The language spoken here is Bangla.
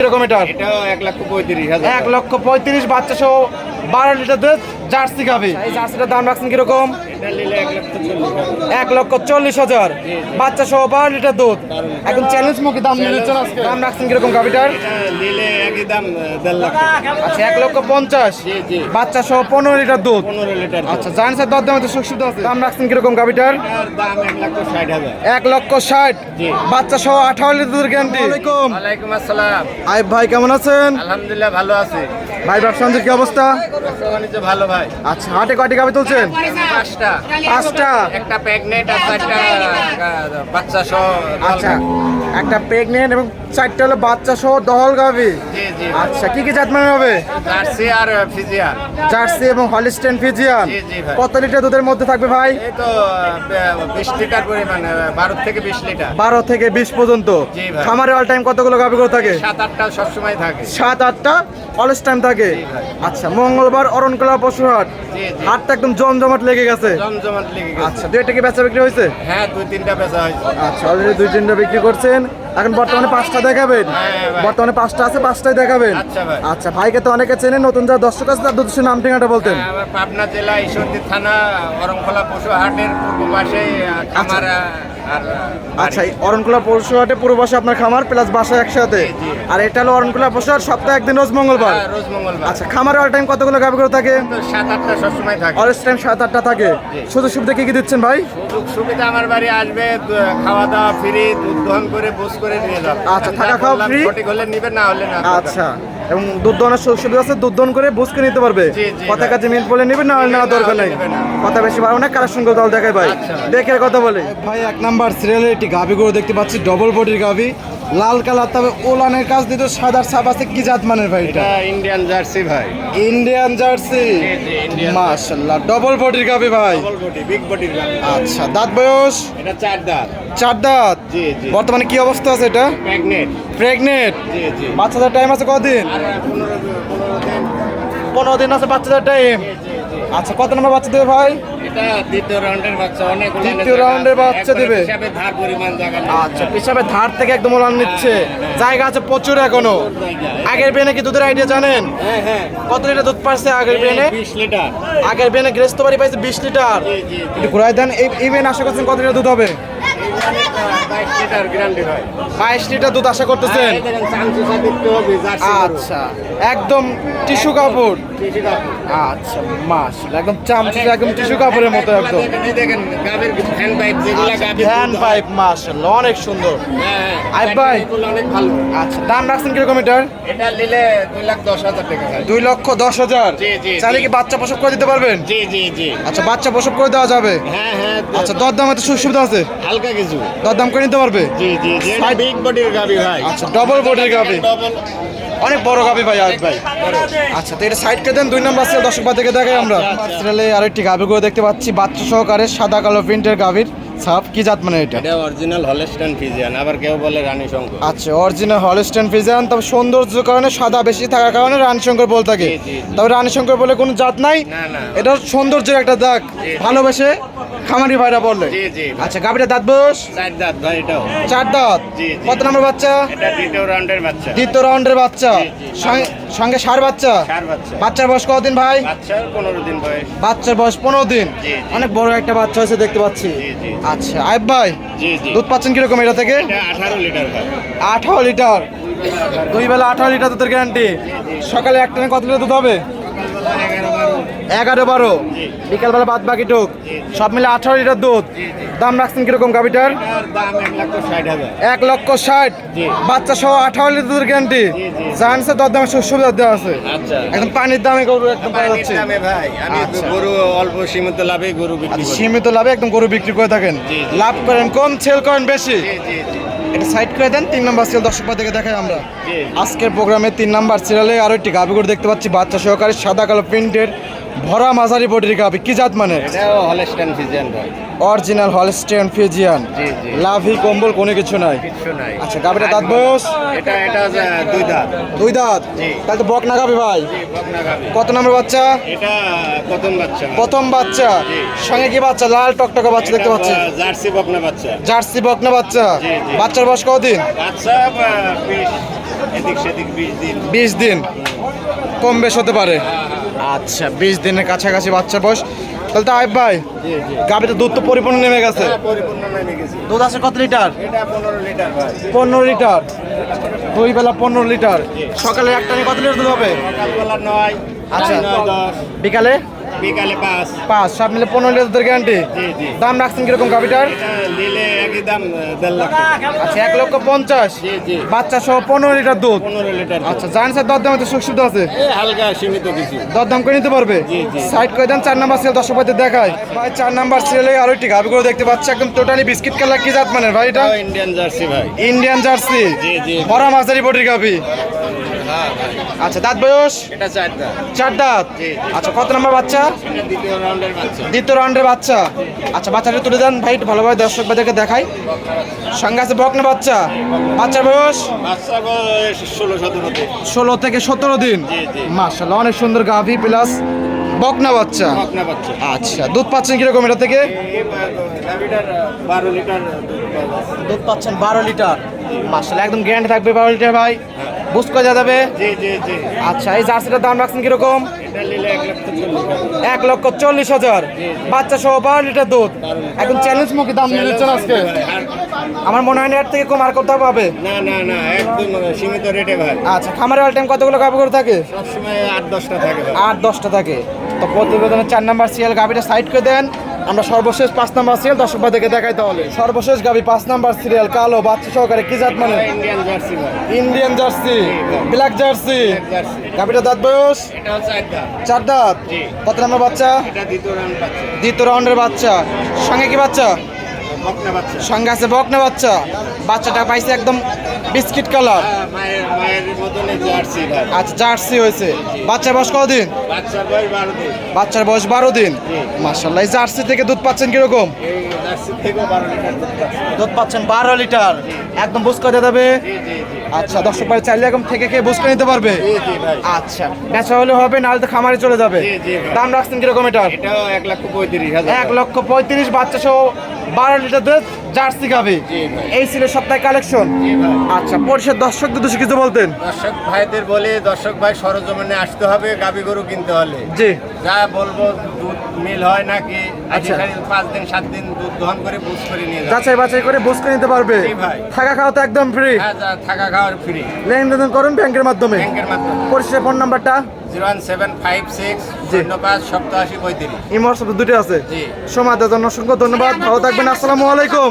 এরকম এটার এটাও 1,35,000 1,35,000 বাচ্চা সহ 12 লিটার দুধ জার্সি গাভী। এই জার্সিটার দাম রাখছেন কিরকম? এটা নিলে 1,40,000 1,40,000 বাচ্চা সহ 12 লিটার দুধ। একদম চ্যালেঞ্জ মুখে দাম দিচ্ছেন আজকে। দাম রাখছেন কিরকম গাভীটার? এটা নিলে একই দাম 1.5 লাখ। আচ্ছা 1,50,000 জি জি বাচ্চা সহ 15 লিটার দুধ। 15 লিটার। আচ্ছা জার্সির দর দামে তো সুবিধা আছে। দাম রাখছেন কিরকম গাভীটার? এটার দাম 1,60,000। 1,60,000 জি। বাচ্চা সহ 18 লিটার দুধের গ্যারান্টি। ওয়ালাইকুম ওয়ালাইকুম আসসালাম। আইব ভাই কেমন আছেন? আলহামদুলিল্লাহ ভালো আছি। ভাই ব্যবসা বাণিজ্যের কি অবস্থা? ব্যবসা বাণিজ্য ভালো ভাই। আচ্ছা হাটে কয়টি গাভী তুলছেন? 5টা। 5টা। একটা প্রেগনেন্ট আর 4টা বাচ্চা সহ। আচ্ছা একটা প্রেগনেন্ট এবং 4টা হলো বাচ্চা সহ দহল গাভী। জি জি। আচ্ছা কি কি জাত মানের হবে? জার্সি আর ফিজিয়ান। জার্সি এবং হলিস্টেইন ফ্রিজিয়ান। জি, জি ভাই। কত লিটার দুধের মধ্যে থাকবে ভাই? এই তো 20 লিটার পরিমাণ, 12 থেকে 20 লিটার। 12 থেকে 20 পর্যন্ত। জি ভাই। খামারে অল টাইম কতগুলো গাভী করে থাকে? 7-8টা সবসময় থাকে। 7-8টা অলস টাইম থাকে। জি ভাই। আচ্ছা মঙ্গলবার অরণকলা পশুহাট। জি জি। হাটটা একদম জমজমাট লেগে গেছে। জমজমাট লেগে গেছে। আচ্ছা দুইটা কি বেচা বিক্রি হয়েছে? হ্যাঁ 2-3টা বেচা হয়েছে। আচ্ছা অলরেডি 2-3টা বিক্রি করছেন। এখন বর্তমানে 5টা দেখাবেন। হ্যাঁ, ভাই। বর্তমানে 5টা আছে, 5টাই দেখাবেন। আচ্ছা ভাই। আচ্ছা ভাইকে তো অনেকে চেনে, নতুন যারা দর্শক আছে তার দুধের নাম ঠিকানাটা বলতেন। হ্যাঁ, আমার পাবনা জেলা ঈশ্বরদী থানা অরংখোলা পশু হাটের পূর্ব পাশে খামার আর আচ্ছা এই অরণকুলা পশুহাটে পুরো বসে আপনার খামার প্লাস বাসা একসাথে। জি, জি। আর এটা হলো অরণকুলা পশুহাট, সপ্তাহে একদিন রোজ মঙ্গলবার। হ্যাঁ, রোজ মঙ্গলবার। আচ্ছা খামারে অল টাইম কতগুলো গাভী করে থাকে? তো 7-8টা সবসময় থাকে। অল টাইম 7-8টা থাকে। জি। সুযোগ সুবিধা কি কি দিচ্ছেন ভাই? সুযোগ সুবিধা আমার বাড়ি আসবে, খাওয়া দাওয়া ফ্রি, দুধ দহন করে বুঝ করে নিয়ে যাবে। আচ্ছা, থাকা খাওয়া free? সঠিক হলে নিবে, না হলে না। আচ্ছা এবং দুধ দহনের সুযোগ সুবিধা আছে, দুধ দহন করে বুঝকে নিতে পারবে। জি, জি, কথা ভাই। কাজে মিল বলে নেবেন, না হলে নেওয়া দরকার নেই। নেবে না। কথা বেশি বাড়ো না, কালেকশন করে দল দেখায় ভাই। আচ্ছা ভাই। দেখে কথা বলে ভাই। 1 নাম্বার সিরিয়ালে একটি গাভী গরু দেখতে পাচ্ছি, ডবল বডির গাভী, লাল কালার, তবে ওলানের কাজ দিতে সাদার ছাপ আছে। কি জাত মানের ভাই এটা? এটা ইন্ডিয়ান জার্সি ভাই। Indian jersey. জি, ইন্ডিয়ান। মাশাআল্লাহ ডবল বডির গাভী ভাই। ডবল বডি, বিগ বডির গাভী। আচ্ছা দাঁত বয়স? এটা 4 দাঁত। 4 দাঁত। জি জি। বর্তমানে কি অবস্থা আছে এটা? প্রেগনেন্ট। প্রেগনেন্ট। জি জি। বাচ্চাদের টাইম আছে কদিন? আর 15 দিন। 15 দিন আছে বাচ্চাদের টাইম। জি জি জি। আচ্ছা কত নম্বর বাচ্চা দেবে ভাই? এটা দ্বিতীয় রাউন্ডের বাচ্চা, অনেক উলানের দ্বিতীয় জায়গা রাউন্ডের আছে। বাচ্চা একবারে দিবে? হিসাবে ধার পরিমাণ জায়গা নেই। আচ্ছা পিছাবে ধার থেকে একদম ওলান নিচ্ছে। জায়গা আছে প্রচুর এখনো। জায়গা। আগের বেনে কি দুধের আইডিয়া জানেন? হ্যাঁ হ্যাঁ। কত লিটার দুধ পাচ্ছে আগের বেনে? 20 লিটার। আগের বেনে গ্রেস্ত বাড়ি পাইছে 20 লিটার। জি জি জি। একটু ঘুরাই দেন। এই বেন আশা করছেন কত লিটার দুধ হবে? 22 লিটার গ্যারান্টি হয়। 22 লিটার দুধ আশা করতেছেন? এই দেখেন চামচুসা দেখতে হবে, জার্সি গরু। আচ্ছা একদম টিস্যু কাপড়। বেশি কাপড়। আচ্ছা মাশাআল্লাহ একদম চামচা, একদম টিস্যু কাপড়ের মতো একদম। এই দেখেন গাবের ফ্যান পাইপ যেগুলা গাবের হ্যান্ড পাইপ মাশাআল্লাহ অনেক সুন্দর। হ্যাঁ আইব ভাই। এগুলো অনেক ভালো। আচ্ছা দাম রাখছেন কিরকম এটার? এটা নিলে 2,10,000 টাকা হয়। 2,10,000। জি, জি, চাইলে জি। কি বাচ্চা প্রসব করে দিতে পারবেন? জি জি জি। আচ্ছা বাচ্চা প্রসব করে দেওয়া যাবে। হ্যাঁ হ্যাঁ। আচ্ছা দরদামে তো সুযোগ সুবিধা আছে, হালকা কিছু। দরদাম করে নিতে পারবে। জি জি জি। এটা বিগ বডির গাবি ভাই। আচ্ছা ডবল বডির গাভী, ডবল। অনেক বড় গাভী ভাই আজ ভাই। আচ্ছা তো এটা সাইড করে দেন। 2 নম্বর সিরিয়াল দর্শক থেকে দেখাই আমরা। সিরিয়ালে আরেকটি গাভী করে দেখতে পাচ্ছি, বাচ্চা সহকারে সাদা কালো প্রিন্টের গাভীর ছাপ। কি জাত মানে এটা? এটা অরিজিনাল হলস্টাইন ফ্রিজিয়ান, আবার কেউ বলে রানী শঙ্কর। আচ্ছা অরিজিনাল হলস্টেইন ফ্রিজিয়ান, তবে সৌন্দর্যের কারণে সাদা বেশি থাকার কারণে রানী শঙ্কর বলে থাকে। জি, জি, জি। তবে রানী শঙ্কর বলে কোনো জাত নাই, না না। এটা সৌন্দর্যের একটা দাগ। জি। ভালোবেসে খামারি ভাইরা বললে। জি জি। আচ্ছা গাভীটা দাঁত বয়স? 4 দাঁত ভাই এটাও। 4 দাঁত। জি, জি। কত নম্বর বাচ্চা? এটা দ্বিতীয় রাউন্ডের বাচ্চা। দ্বিতীয় রাউন্ডের বাচ্চা। জি, জি। সঙ্গে ষাঁড় বাচ্চা। চার বাচ্চা। বাচ্চার বয়স কতদিন ভাই? বাচ্চার 15 দিন বয়স। বাচ্চার বয়স 15 দিন। জি, জি। অনেক বড় একটা বাচ্চা হয়েছে দেখতে পাচ্ছি। জি, জি। আচ্ছা আইব ভাই জি জি। দুধ পাচ্ছেন কিরকম এটা থেকে? এটা 18 লিটার ভাই। 18 লিটার। 2 বেলা 18 লিটার দুধের গ্যারান্টি। সকালে এক টানে কত লিটার দুধ হবে? 11-12। বিকালবেলা বাদ বাকি টুক সব মিলে 18 লিটার দুধ। দাম রাখছেন কিরকম গাভীটার? এটার দাম 1,60,000। 1,60,000 জি। বাচ্চা সহ 18 লিটার দুধের গ্যারান্টি। জি, জি। জানছে দর দামে সুবিধা দেওয়া আছে। আচ্ছা। একদম পানির দামে গরু একদম পাওয়া পানির যাচ্ছে। দামে ভাই, আমি আচ্ছা। গরু অল্প সীমিত লাভে গরু বিক্রি আচ্ছা করি। সীমিত লাভে একদম গরু বিক্রি করে থাকেন। জি, জি। লাভ করেন কম, সেল করেন বেশি। জি জি জি। এটা সাইড করে দেন। 3 নম্বর সিরিয়াল দর্শক থেকে দেখাই আমরা। জি। আজকের প্রোগ্রামে 3 নম্বর সিরিয়ালে আরো একটি গাভী গরু দেখতে পাচ্ছি, বাচ্চা সহকারে সাদা কালো প্রিন্টের ভরা মাঝারি বডির গাভী। কি জাত মানে? এটাও হলস্টাইন ফ্রিজিয়ান ভাই। Original Holstein Friesian. জি, জি। লাভি কম্বল কোনো কিছু নাই। কিচ্ছু নাই। আচ্ছা গাভীটা দাঁত বয়স? এটা 2 দাঁত। 2 দাঁত। জি। তাহলে তো বক না গাভী ভাই। জি, বকনা গাভী। কত নম্বর বাচ্চা? এটা প্রথম বাচ্চা। প্রথম বাচ্চা। জি। সঙ্গে কি বাচ্চা? লাল টকটকা বাচ্চা দেখতে পাচ্ছি। এটা জার্সি বকনা বাচ্চা। জার্সি বকনা বাচ্চা। জি, জি। বাচ্চার বয়স কতদিন? বাচ্চা এদিক সেদিক 20 দিন। 20 দিন কম বেশ হতে পারে। আচ্ছা 20 দিনের কাছাকাছি বাচ্চা বয়স। তাহলে তো আইব ভাই জি জি। গাভীতে দুধ তো পরিপূর্ণ নেমে গেছে। হ্যাঁ, পরিপূর্ণ নেমে গেছে। দুধ আছে কত লিটার? এটা 15 লিটার ভাই। 15 লিটার। দুই বেলা 15 লিটার। সকালে এক টাইমে কত লিটার দুধ হবে? সকালবেলা 9, আচ্ছা। 9, 10, বিকালে বিকালে 5। 5, সব মিলে 15 লিটার দুধের গ্যারান্টি। জি জি। দাম রাখছেন কিরকম গাভীটার? এটা নিলে একই দাম 1.5 লাখ টাকা। আচ্ছা 1,50,000। জি জি। বাচ্চা সহ 15 লিটার দুধ। 15 লিটার। আচ্ছা জানেন দরদাম তো সুবিধা আছে, হালকা সীমিত কিছু। দরদাম করে নিতে পারবে। জি, জি। সাইড করে দেন 4 নাম্বার সিরিয়াল দর্শক ভাইদের দেখায়। ভাই 4 নাম্বার সিরিয়ালে আরো একটি গাভীগুলো দেখতে পাচ্ছি, একদম টোটালি বিস্কিট কালার। কি জাত মানের ভাই এটা? ইন্ডিয়ান জার্সি ভাই। Indian jersey. জি, জি। বড় মাঝারি বডির গাভী। হ্যাঁ ভাই। আচ্ছা দাঁত বয়স? এটা 4 দাম। 4 দাঁত। জি, জি। আচ্ছা কত নাম্বার বাচ্চা? এটা দ্বিতীয় রাউন্ডের বাচ্চা। দ্বিতীয় রাউন্ডের বাচ্চা। আচ্ছা বাচ্চাটা তুলে দেন ভাই, ভালোভাবে দর্শক ভাইদেরকে দেখাই। সঙ্গে আছে বকনা বাচ্চা। বাচ্চার বয়স বাচ্চা বয়স 16-17 দিন। 16 থেকে 17 দিন। জি, জি। মাশাআল্লাহ অনেক সুন্দর গাভী প্লাস বকনা বাচ্চা। বকনা বাচ্চা। আচ্ছা দুধ পাচ্ছেন কিরকম এটা থেকে? এই গাভীটার 12 লিটার দুধ পাওয়া যাচ্ছে। দুধ পাচ্ছেন 12 লিটার। মাশাআল্লাহ একদম গ্যারান্টি থাকবে 12 লিটার ভাই। বুঝ করে যাবে। জি জি জি। আচ্ছা এই জার্সিটার দাম রাখছেন কিরকম? এটা নিলে 1,40,000। 1,40,000। বাচ্চা সহ 12 লিটার দুধ। এখন চ্যালেঞ্জ মুখে দাম নিয়ে দিচ্ছেন আজকে। আমার মনে হয় না এর থেকে কম আর কোথাও পাবে। না না না, একদম সীমিত রেটে ভাই। আচ্ছা খামারে অল টাইম কতগুলো গাভী করে থাকে? সবসময় 8-10টা থাকে ভাই। 8-10টা থাকে। তো প্রতিবেদনের 4 নাম্বার সিরিয়াল গাভীটা সাইড করে দেন। আমরা সর্বশেষ 5 নাম্বার সিরিয়াল দর্শক ভাইদেরকে দেখাই তাহলে। সর্বশেষ গাভী 5 নাম্বার সিরিয়াল কালো বাচ্চা সহকারে। কি জাত মানে? ইন্ডিয়ান জার্সি ভাই। Indian jersey, black jersey. Jersey. গাভীটার দাঁত বয়স? এটা হচ্ছে 4 দাম। 4 দাঁত। জি। কত নাম্বার বাচ্চা? এটা দ্বিতীয় রাউন্ড বাচ্চা। দ্বিতীয় রাউন্ডের বাচ্চা। সঙ্গে কি বাচ্চা? বকনা বাচ্চা। সঙ্গে আছে বকনা বাচ্চা। বাচ্চাটা পাইছে একদম বিস্কিট কালার। মায়ের মতনই জার্সি ভাই। আচ্ছা জার্সি হয়েছে। বাচ্চার বয়স কতদিন? বাচ্চার বয়স 12 দিন। বাচ্চার বয়স 12 দিন। মাশাআল্লাহ এই জার্সি থেকে দুধ পাচ্ছেন কিরকম? এই জার্সি থেকেও 12 লিটার দুধ পাচ্ছে। দুধ পাচ্ছেন 12 লিটার। একদম বুঝ করে দেবে। জি জি জি। আচ্ছা দর্শক ভাই চাইলে এরকম থেকে খেয়ে বুঝ করে নিতে পারবে। জি জি ভাই। আচ্ছা বেচা হলে হবে, নাহলে তো খামারে চলে যাবে। জি, জি ভাই। দাম রাখছেন কিরকম এটার? এটাও 1,35,000। 1,35,000। বাচ্চা সহ 12 লিটার দুধ জার্সি গাভী। জি ভাই। এই ছিল সপ্তাহে কালেকশন। জি ভাই। আচ্ছা পরিষদ দর্শকদের দুশো কিছু বলতেন? দর্শক ভাইদের বলে, দর্শক ভাই সরজমিনে আসতে হবে গাভী গরু কিনতে হলে। জি। যা বলবো দুধ মিল হয় নাকি, আচ্ছা। 5 দিন 7 দিন দুধ দহন করে বুঝ করে নিয়ে যাবে। যাচাই বাছাই করে বুঝ করে নিতে পারবে। জি ভাই। থাকা খাওয়া তো একদম ফ্রি। হ্যাঁ, থাকা খাওয়ার ফ্রি। লেনদেন করুন ব্যাংকের মাধ্যমে। ব্যাংকের মাধ্যমে। পরিষেবা ফোন নাম্বারটা? 01756 05 87 35। ইমোর সব দুটো আছে। জি। সময় দেওয়ার জন্য অসংখ্য ধন্যবাদ। ভালো থাকবেন। আসসালামু আলাইকুম।